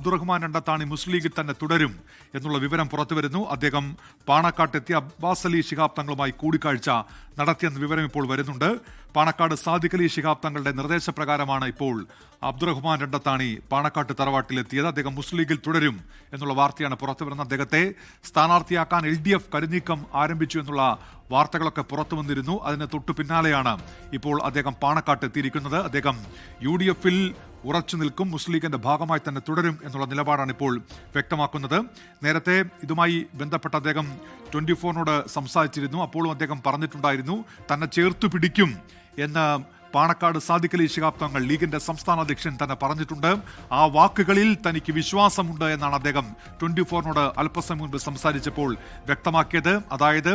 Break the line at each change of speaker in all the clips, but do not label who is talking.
അബ്ദുറഹ്മാൻ രണ്ടത്താണി മുസ്ലിം ലീഗിൽ തന്നെ തുടരും എന്നുള്ള വിവരം പുറത്തുവരുന്നു. അദ്ദേഹം പാണക്കാട്ടെത്തിയ അബ്ബാസ് അലി ശിഹാബ് തങ്ങളുമായി കൂടിക്കാഴ്ച നടത്തിയെന്ന വിവരം ഇപ്പോൾ വരുന്നുണ്ട്. പാണക്കാട് സാദിഖ് അലി ശിഹാബ് തങ്ങളുടെ നിർദ്ദേശപ്രകാരമാണ് ഇപ്പോൾ അബ്ദുറഹ്മാൻ രണ്ടത്താണി പാണക്കാട്ട് തറവാട്ടിലെത്തിയത്. അദ്ദേഹം മുസ്ലിം ലീഗിൽ തുടരും എന്നുള്ള വാർത്തയാണ് പുറത്തുവരുന്നത്. അദ്ദേഹത്തെ സ്ഥാനാർത്ഥിയാക്കാൻ LDF കരുനീക്കം ആരംഭിച്ചു എന്നുള്ള വാർത്തകളൊക്കെ പുറത്തു വന്നിരുന്നു. അതിന് തൊട്ടു പിന്നാലെയാണ് ഇപ്പോൾ അദ്ദേഹം പാണക്കാട്ട് എത്തിയിരിക്കുന്നത്. അദ്ദേഹം UDF-ൽ ഉറച്ചു നിൽക്കും, മുസ്ലിം ലീഗിന്റെ ഭാഗമായി തന്നെ തുടരും എന്നുള്ള നിലപാടാണ് ഇപ്പോൾ വ്യക്തമാക്കുന്നത്. നേരത്തെ ഇതുമായി ബന്ധപ്പെട്ട് അദ്ദേഹം 24-നോട് സംസാരിച്ചിരുന്നു. അപ്പോഴും അദ്ദേഹം പറഞ്ഞിട്ടുണ്ടായിരുന്നു തന്നെ ചേർത്തു പിടിക്കും എന്ന് പാണക്കാട് സാദിഖ് അലി ശിഹാബ് തങ്ങൾ ലീഗിന്റെ സംസ്ഥാന അധ്യക്ഷൻ തന്നെ പറഞ്ഞിട്ടുണ്ട്. ആ വാക്കുകളിൽ തനിക്ക് വിശ്വാസമുണ്ട് എന്നാണ് അദ്ദേഹം 24-നോട് അല്പസമയം മുൻപ് സംസാരിച്ചപ്പോൾ വ്യക്തമാക്കിയത്. അതായത്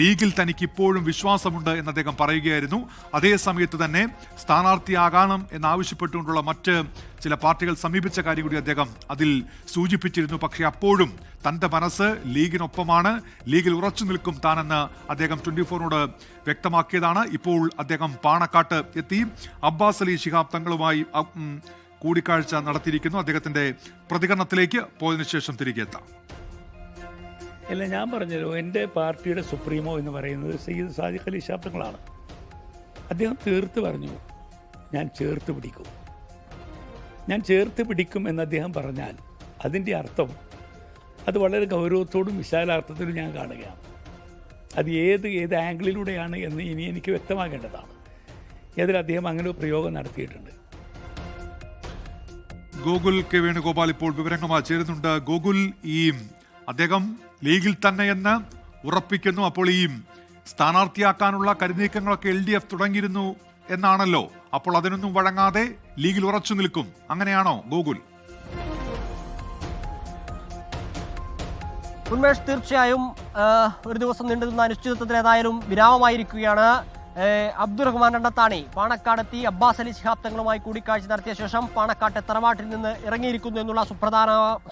ലീഗിൽ തനിക്ക് ഇപ്പോഴും വിശ്വാസമുണ്ട് എന്ന് അദ്ദേഹം പറയുകയായിരുന്നു. അതേ സമയത്ത് തന്നെ സ്ഥാനാർത്ഥിയാകണം എന്നാവശ്യപ്പെട്ടുകൊണ്ടുള്ള മറ്റ് ചില പാർട്ടികൾ സമീപിച്ച കാര്യം കൂടി അദ്ദേഹം അതിൽ സൂചിപ്പിച്ചിരുന്നു. പക്ഷേ അപ്പോഴും തന്റെ മനസ്സ് ലീഗിനൊപ്പമാണ്, ലീഗിൽ ഉറച്ചു നിൽക്കും താനെന്ന് അദ്ദേഹം 24-നോട് വ്യക്തമാക്കിയതാണ്. ഇപ്പോൾ അദ്ദേഹം പാണക്കാട്ട് എത്തി അബ്ബാസ് അലി ശിഹാബ് തങ്ങളുമായി കൂടിക്കാഴ്ച നടത്തിയിരിക്കുന്നു. അദ്ദേഹത്തിന്റെ പ്രതികരണത്തിലേക്ക് പോയതിനു ശേഷം തിരികെ എത്താം.
അല്ല, ഞാൻ പറഞ്ഞല്ലോ, എൻ്റെ പാർട്ടിയുടെ സുപ്രീമോ എന്ന് പറയുന്നത് സയ്യിദ് സാദിഖ് അലി ശിഹാബ് തങ്ങളാണ്. അദ്ദേഹം തീർത്ത് പറഞ്ഞു, ഞാൻ ചേർത്ത് പിടിക്കും എന്ന് അദ്ദേഹം പറഞ്ഞാൽ അതിൻ്റെ അർത്ഥം അത് വളരെ ഗൗരവത്തോടും വിശാലാർത്ഥത്തിലും ഞാൻ കാണുകയാണ്. അത് ഏത് ആംഗിളിലൂടെയാണ് എന്ന് ഇനി എനിക്ക് വ്യക്തമാക്കേണ്ടതാണ്. ഏതിൽ അദ്ദേഹം അങ്ങനെ പ്രയോഗം നടത്തിയിട്ടുണ്ട്.
ഗോകുൽ കെ വേണുഗോപാൽ ഇപ്പോൾ വിവരങ്ങളുമായി ചേരുന്നുണ്ട്. ഗോകുൽ, ഈ അദ്ദേഹം ലീഗിൽ തന്നെയെന്ന് ഉറപ്പിക്കുന്നു. അപ്പോൾ ഈ സ്ഥാനാർത്ഥിയാക്കാനുള്ള കരുനീക്കങ്ങളൊക്കെ LDF തുടങ്ങിയിരുന്നു എന്നാണല്ലോ. അപ്പോൾ അതിനൊന്നും വഴങ്ങാതെ ലീഗിൽ ഉറച്ചു നിൽക്കും, അങ്ങനെയാണോ ഗോകുൽ?
ഉന്മേഷ്, തീർച്ചയായും ഒരു ദിവസം നീണ്ടുനിന്ന അനിശ്ചിതത്വത്തിന് ഏതായാലും വിരാമമായിരിക്കുകയാണ്. അബ്ദുറഹ്മാൻ രണ്ടത്താണി പാണക്കാടെത്തി അബ്ബാസ് അലി ശിഹാബ് തങ്ങളുമായി കൂടിക്കാഴ്ച നടത്തിയ ശേഷം പാണക്കാട്ടെ തറവാട്ടിൽ നിന്ന് ഇറങ്ങിയിരിക്കുന്നു എന്നുള്ള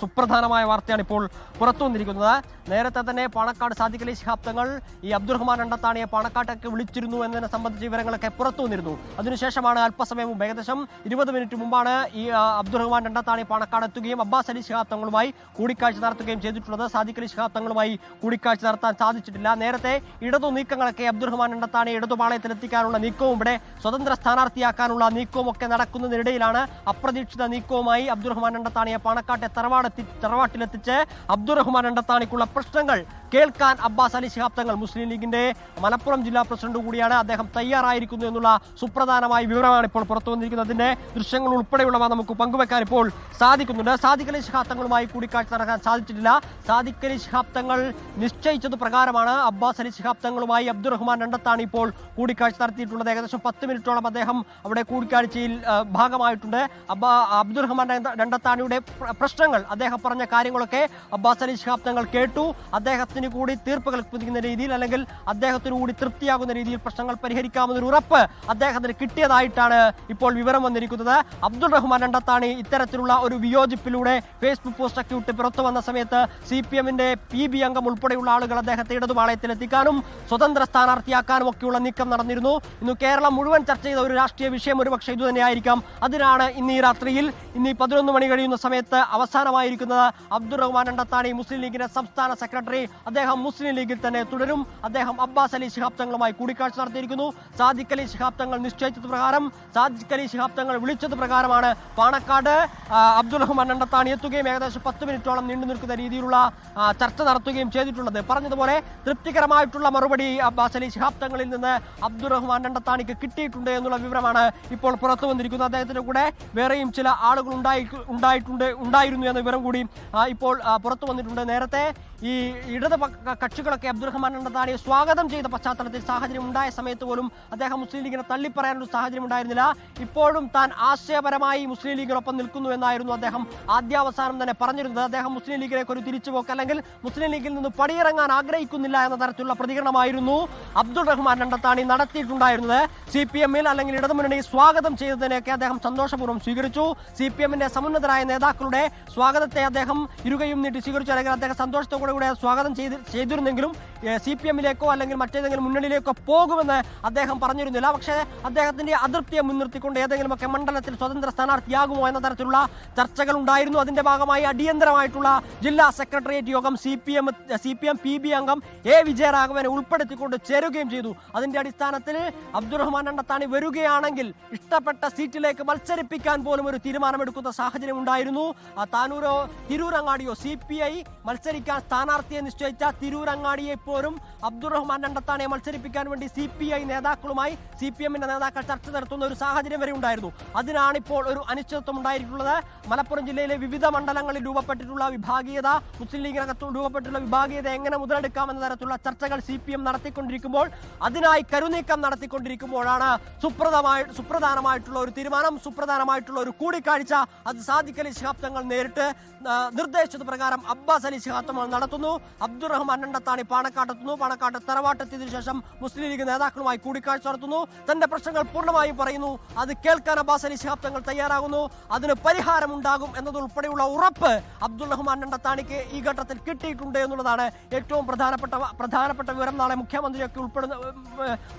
സുപ്രധാനമായ വാർത്തയാണ് ഇപ്പോൾ പുറത്തു വന്നിരിക്കുന്നത്. നേരത്തെ തന്നെ പാണക്കാട് സാദിഖ് അലി ശിഹാബ് തങ്ങൾ ഈ അബ്ദുറഹ്മാൻ രണ്ടത്താണിയെ പാണക്കാട്ടേക്ക് വിളിച്ചിരുന്നു എന്നതിനെ സംബന്ധിച്ച വിവരങ്ങളൊക്കെ പുറത്തു വന്നിരുന്നു. അതിനുശേഷമാണ് അല്പസമയം മുമ്പ്, ഏകദേശം 20 മിനിറ്റ് മുമ്പാണ് ഈ അബ്ദുറഹ്മാൻ രണ്ടത്താണി പാണക്കാട് എത്തുകയും അബ്ബാസ് അലി ശിഹാബ് തങ്ങളുമായി കൂടിക്കാഴ്ച നടത്തുകയും ചെയ്തിട്ടുള്ളത്. സാദിഖ് അലി ശിഹാബ് തങ്ങളുമായി കൂടിക്കാഴ്ച നടത്താൻ സാധിച്ചിട്ടില്ല. നേരത്തെ ഇടതു നീക്കങ്ങളൊക്കെ അബ്ദുറഹ്മാൻ രണ്ടത്താണി ഇടതുപാളയത്തിലെത്തിക്കാനുള്ള നീക്കവും ഇവിടെ സ്വതന്ത്ര സ്ഥാനാർത്ഥിയാക്കാനുള്ള നീക്കവും ഒക്കെ നടക്കുന്നതിനിടയിലാണ് അപ്രതീക്ഷിത നീക്കവുമായി അബ്ദുറഹ്മാൻ രണ്ടത്താണിയെ പാണക്കാട്ടെ തറവാട്ടിലെത്തിച്ച് അബ്ദുറഹ്മാൻ രണ്ടത്താണിക്കുള്ള പ്രശ്നങ്ങൾ കേൾക്കാൻ അബ്ബാസ് അലി ശിഹാബ് തങ്ങൾ, മുസ്ലിം ലീഗിന്റെ മലപ്പുറം ജില്ലാ പ്രസിഡന്റ് കൂടിയാണ്, അദ്ദേഹം തയ്യാറായിരിക്കുന്നു എന്നുള്ള സുപ്രധാനമായ വിവരമാണ് ഇപ്പോൾ പുറത്തു വന്നിരിക്കുന്നത്. അതിന്റെ ദൃശ്യങ്ങൾ ഉൾപ്പെടെയുള്ളവ നമുക്ക് പങ്കുവെക്കാൻ ഇപ്പോൾ സാധിക്കുന്നുണ്ട്. സാദിഖ് അലി ശിഹാബ് തങ്ങളുമായി കൂടിക്കാഴ്ച നടത്താൻ സാധിച്ചിട്ടില്ല. സാദിഖ് അലി ശിഹാബ് തങ്ങൾ നിശ്ചയിച്ചത് പ്രകാരമാണ് അബ്ബാസ് അലി ശിഹാബ് തങ്ങളുമായി അബ്ദുറഹ്മാൻ രണ്ടത്താണി ഇപ്പോൾ കൂടിക്കാഴ്ച നടത്തിയിട്ടുള്ളത്. ഏകദേശം 10 മിനിറ്റോളം അദ്ദേഹം അവിടെ കൂടിക്കാഴ്ചയിൽ ഭാഗമായിട്ടുണ്ട്. അബ്ദുറഹ്മാൻ രണ്ടത്താണിയുടെ പ്രശ്നങ്ങൾ, അദ്ദേഹം പറഞ്ഞ കാര്യങ്ങളൊക്കെ അബ്ബാസ് അലി ശിഹാബ് തങ്ങൾ കേട്ടു. അദ്ദേഹത്തിന് കൂടി തീർപ്പ് കൽപ്പിക്കുന്ന രീതിയിൽ, അല്ലെങ്കിൽ അദ്ദേഹത്തിന് കൂടി തൃപ്തിയാകുന്ന രീതിയിൽ പ്രശ്നങ്ങൾ പരിഹരിക്കാമെന്നൊരു ഉറപ്പ് അദ്ദേഹത്തിന് കിട്ടിയതായിട്ടാണ് ഇപ്പോൾ വിവരം വന്നിരിക്കുന്നത്. അബ്ദുറഹ്മാൻ രണ്ടത്താണി ഇത്തരത്തിലുള്ള ഒരു വിയോജിപ്പിലൂടെ ഫേസ്ബുക്ക് പോസ്റ്റൊക്കെ ഇട്ട് പുറത്തു വന്ന സമയത്ത് CPM-ന്റെ PB അംഗം ഉൾപ്പെടെയുള്ള ആളുകൾ അദ്ദേഹത്തെ ഇടതുപാളയത്തിലെത്തിക്കാനും സ്വതന്ത്ര സ്ഥാനാർത്ഥിയാക്കാനും ഒക്കെയുള്ള നീക്കം നടന്നിരുന്നു. ഇന്ന് കേരളം മുഴുവൻ ചർച്ച ചെയ്ത ഒരു രാഷ്ട്രീയ വിഷയം ഒരുപക്ഷെ ഇതുതന്നെയായിരിക്കാം. അതിനാണ് ഇന്ന് ഈ രാത്രിയിൽ, ഇന്ന് 11 മണി കഴിയുന്ന സമയത്ത് അവസാനമായിരിക്കുന്നത്. അബ്ദുറഹ്മാൻ രണ്ടത്താണി മുസ്ലിം ലീഗിന്റെ സംസ്ഥാന സെക്രട്ടറി, അദ്ദേഹം മുസ്ലിം ലീഗിൽ തന്നെ തുടരും. അദ്ദേഹം അബ്ബാസ് അലി ശിഹാബ് തങ്ങളുമായി കൂടിക്കാഴ്ച നടത്തിയിരിക്കുന്നു. സാദിഖ് അലി ശിഹാബ് തങ്ങൾ നിശ്ചയിച്ചത് പ്രകാരം, സാദിഖ് അലി ശിഹാബ് തങ്ങൾ വിളിച്ചത് പ്രകാരമാണ് പാണക്കാട് അബ്ദുറഹ്മാൻ രണ്ടത്താണി എത്തുകയും ഏകദേശം 10 മിനിറ്റോളം നീണ്ടു നിൽക്കുന്ന രീതിയിലുള്ള ചർച്ച നടത്തുകയും ചെയ്തിട്ടുള്ളത്. പറഞ്ഞതുപോലെ തൃപ്തികരമായിട്ടുള്ള മറുപടി അബ്ബാസ് അലി ശിഹാബ് തങ്ങളിൽ നിന്ന് അബ്ദുറഹ്മാൻ രണ്ടത്താണിക്ക് കിട്ടിയിട്ടുണ്ട് എന്നുള്ള വിവരമാണ് ഇപ്പോൾ പുറത്തു വന്നിരിക്കുന്നത്. അദ്ദേഹത്തിന്റെ കൂടെ വേറെയും ചില ആളുകൾ ഉണ്ടായിരുന്നു എന്ന വിവരം കൂടി ഇപ്പോൾ പുറത്തു വന്നിട്ടുണ്ട്. നേരത്തെ ഈ ഇടത് കക്ഷികളൊക്കെ അബ്ദുറഹ്മാൻ രണ്ടത്താണിയെ സ്വാഗതം ചെയ്ത പശ്ചാത്തലത്തിൽ സാഹചര്യം ഉണ്ടായ സമയത്ത് പോലും അദ്ദേഹം മുസ്ലിം ലീഗിനെ തള്ളിപ്പറയാനൊരു സാഹചര്യം ഉണ്ടായിരുന്നില്ല. ഇപ്പോഴും താൻ ആശയപരമായി മുസ്ലിം ലീഗിനൊപ്പം നിൽക്കുന്നു എന്നായിരുന്നു അദ്ദേഹം ആദ്യാവസാനം തന്നെ പറഞ്ഞിരുന്നത്. അദ്ദേഹം മുസ്ലിം ലീഗിലേക്ക് ഒരു തിരിച്ചുപോക്ക്, അല്ലെങ്കിൽ മുസ്ലിം ലീഗിൽ നിന്ന് പടിയിറങ്ങാൻ ആഗ്രഹിക്കുന്നില്ല എന്ന തരത്തിലുള്ള പ്രതികരണമായിരുന്നു അബ്ദുറഹ്മാൻ രണ്ടത്താണി നടത്തിയിട്ടുണ്ടായിരുന്നത്. CPM-ൽ അല്ലെങ്കിൽ ഇടതുമുന്നണി സ്വാഗതം ചെയ്തതിനെയൊക്കെ അദ്ദേഹം സന്തോഷപൂർവ്വം സ്വീകരിച്ചു. CPM-ന്റെ സമുന്നതരായ നേതാക്കളുടെ സ്വാഗതത്തെ അദ്ദേഹം ഇരുകയും നീട്ടി സ്വീകരിച്ചു, അല്ലെങ്കിൽ അദ്ദേഹം സന്തോഷത്തോടെ കൂടെ സ്വാഗതം ചെയ്തിരുന്നെങ്കിലും CPM-ലേക്കോ അല്ലെങ്കിൽ മറ്റേതെങ്കിലും മുന്നണിയിലേക്കോ പോകുമെന്ന് അദ്ദേഹം പറഞ്ഞിരുന്നില്ല. പക്ഷേ അദ്ദേഹത്തിന്റെ അതൃപ്തിയെ മുൻനിർത്തിക്കൊണ്ട് ഏതെങ്കിലുമൊക്കെ മണ്ഡലത്തിൽ സ്വതന്ത്ര സ്ഥാനാർത്ഥിയാകുമോ എന്ന തരത്തിലുള്ള ചർച്ചകൾ ഉണ്ടായിരുന്നു. അതിന്റെ ഭാഗമായി അടിയന്തരമായിട്ടുള്ള ജില്ലാ സെക്രട്ടേറിയറ്റ് യോഗം CPM PB അംഗം A വിജയരാഘവനെ ഉൾപ്പെടുത്തിക്കൊണ്ട് ചേരുകയും ചെയ്തു. അതിന്റെ അടിസ്ഥാനത്തിൽ അബ്ദുറഹ്മാൻ രണ്ടത്താണി വരികയാണെങ്കിൽ ഇഷ്ടപ്പെട്ട സീറ്റിലേക്ക് മത്സരിപ്പിക്കാൻ പോലും ഒരു തീരുമാനമെടുക്കുന്ന സാഹചര്യം ഉണ്ടായിരുന്നു. താനൂരോ തിരൂരങ്ങാടിയോ CPI മത്സരിക്കാൻ സ്ഥാനാർത്ഥിയെ നിശ്ചയിച്ച തിരൂരങ്ങാടിയെ പോലും അബ്ദുറഹ്മാൻ രണ്ടത്താണിയെ മത്സരിപ്പിക്കാൻ വേണ്ടി CPI നേതാക്കളുമായി CPM-ന്റെ നേതാക്കൾ ചർച്ച നടത്തുന്ന ഒരു സാഹചര്യം വരെ ഉണ്ടായിരുന്നു. അതിനാണിപ്പോൾ ഒരു അനിശ്ചിതത്വം ഉണ്ടായിട്ടുള്ളത്. മലപ്പുറം ജില്ലയിലെ വിവിധ മണ്ഡലങ്ങളിൽ രൂപപ്പെട്ടിട്ടുള്ള വിഭാഗീയത, മുസ്ലിം ലീഗിനകത്ത് രൂപപ്പെട്ടിട്ടുള്ള വിഭാഗീയത എങ്ങനെ മുതലെടുക്കാമെന്ന തരത്തിലുള്ള ചർച്ചകൾ CPM നടത്തിക്കൊണ്ടിരിക്കുമ്പോൾ, അതിനായി കരുനീക്കം നടത്തിക്കൊണ്ടിരിക്കുമ്പോഴാണ് സുപ്രധാനമായിട്ടുള്ള ഒരു തീരുമാനം, സുപ്രധാനമായിട്ടുള്ള ഒരു കൂടിക്കാഴ്ച. അത് സാദിഖ് അലി ശിഹാബ് തങ്ങൾ നേരിട്ട് നിർദ്ദേശിച്ചത് പ്രകാരം അബ്ബാസ് അലി ശിഹാബ് തങ്ങൾ നടത്തുന്നു. അബ്ദുറഹ്മാൻ രണ്ടത്താണി പാണക്കാട്ടെത്തുന്നു. പാണക്കാട്ട് തറവാട്ടെത്തിയതിനു ശേഷം മുസ്ലിം ലീഗ് നേതാക്കളുമായി കൂടിക്കാഴ്ച നടത്തുന്നു. തന്റെ പ്രശ്നങ്ങൾ പൂർണ്ണമായും പറയുന്നു. അത് കേൾക്കാൻ അബ്ബാസ് അലി ശിഹാബ് തങ്ങൾ തയ്യാറാകുന്നു. അതിന് പരിഹാരമുണ്ടാകും എന്നതുൾപ്പെടെയുള്ള ഉറപ്പ് അബ്ദുറഹ്മാൻ രണ്ടത്താണിക്ക് ഈ ഘട്ടത്തിൽ കിട്ടിയിട്ടുണ്ട് എന്നുള്ളതാണ് ഏറ്റവും പ്രധാനപ്പെട്ട വിവരം. നാളെ മുഖ്യമന്ത്രിയൊക്കെ ഉൾപ്പെടുന്ന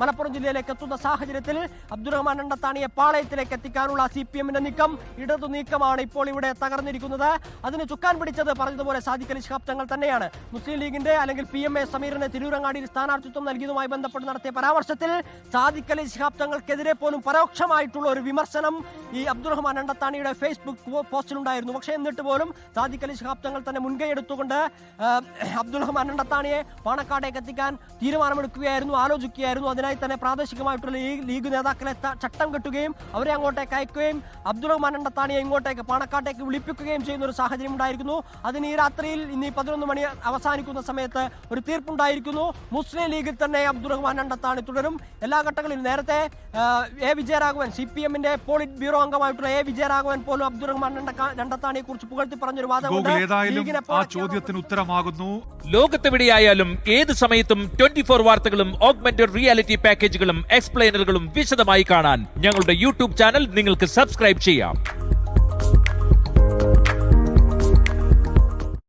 മലപ്പുറം ജില്ലയിലേക്ക് എത്തുന്ന സാഹചര്യത്തിൽ അബ്ദുറഹ്മാൻ രണ്ടത്താണിയെ പാളയത്തിലേക്ക് എത്തിക്കാനുള്ള CPM-ന്റെ നീക്കം, ഇടതു നീക്കമാണ് ഇപ്പോൾ ഇവിടെ തകർന്നിരിക്കുന്നത്. അതിന് ചുക്കാൻ പിടിച്ചത് പറഞ്ഞതുപോലെ സാദിഖ് അലി ശിഹാബ് തങ്ങൾ തന്നെയാണ്. മുസ്ലിം ലീഗിന്റെ അല്ലെങ്കിൽ PMA സമീറിന് തിരൂരങ്ങാടിയിൽ സ്ഥാനാർത്ഥിത്വം നൽകിയതുമായി ബന്ധപ്പെട്ട് നടത്തിയ പരാമർശത്തിൽ സാദിഖ് അലി ശിഹാബ് തങ്ങൾക്കെതിരെ പോലും പരോക്ഷമായിട്ടുള്ള ഒരു വിമർശനം ഈ അബ്ദുറഹ്മാൻ രണ്ടത്താണിയുടെ ഫേസ്ബുക്ക് പോസ്റ്റിലുണ്ടായിരുന്നു. പക്ഷേ എന്നിട്ട് പോലും സാദിഖ് അലി ശിഹാബ് തങ്ങൾ തന്നെ മുൻകൈ എടുത്തുകൊണ്ട് അബ്ദുറഹ്മാൻ രണ്ടത്താണിയെ പാണക്കാടേക്ക് എത്തിക്കാൻ തീരുമാനമെടുക്കുകയായിരുന്നു, ആലോചിക്കുകയായിരുന്നു. അതിനായി തന്നെ പ്രാദേശികമായിട്ടുള്ള ലീഗ് നേതാക്കളെ ചട്ടം കെട്ടുകയും അവരെ അങ്ങോട്ടേക്ക് അയക്കുകയും അബ്ദുറഹ്മാൻ രണ്ടത്താണിയെ ഇങ്ങോട്ടേക്ക് പാണക്കാട്ടേക്ക് വിളിപ്പിക്കുകയും ചെയ്യുന്ന ഒരു സാഹചര്യം ഉണ്ടായിരിക്കുന്നു. അതിന് ഈ രാത്രിയിൽ ഇന്ന് 11 മണി അവസാനിക്കുന്ന സമയത്ത് ഒരു തീർപ്പുണ്ടായിരിക്കുന്നു. മുസ്ലിം ലീഗിൽ തന്നെ അബ്ദുറഹ്മാൻ രണ്ടത്താണി തുടരും. എല്ലാ ഘട്ടങ്ങളിലും നേരത്തെ A വിജയരാഘവൻ CPM-ന്റെ പോളിറ്റ് ബ്യൂറോ അംഗമായിട്ടുള്ള A വിജയരാഘവൻ പോലും അബ്ദുറഹ്മാൻ രണ്ടത്താണിയെ കുറിച്ച് പുകഴ്ത്തി പറഞ്ഞൊരു വാദമുണ്ട്.
ആ ചോദ്യത്തിന് ഉത്തരമാകുന്നു.
ലോകത്തെവിടെയായാലും ഏത് സമയത്തും 24 വാർത്തകളും ഓഗ്മെന്റഡ് റിയാലിറ്റി പാക്കേജുകളും എക്സ്പ്ലെയിനറുകളും വിശദമായി കാണാൻ ഞങ്ങളുടെ YouTube ചാനൽ നിങ്ങൾക്ക് സബ്സ്ക്രൈബ് ചെയ്യാം.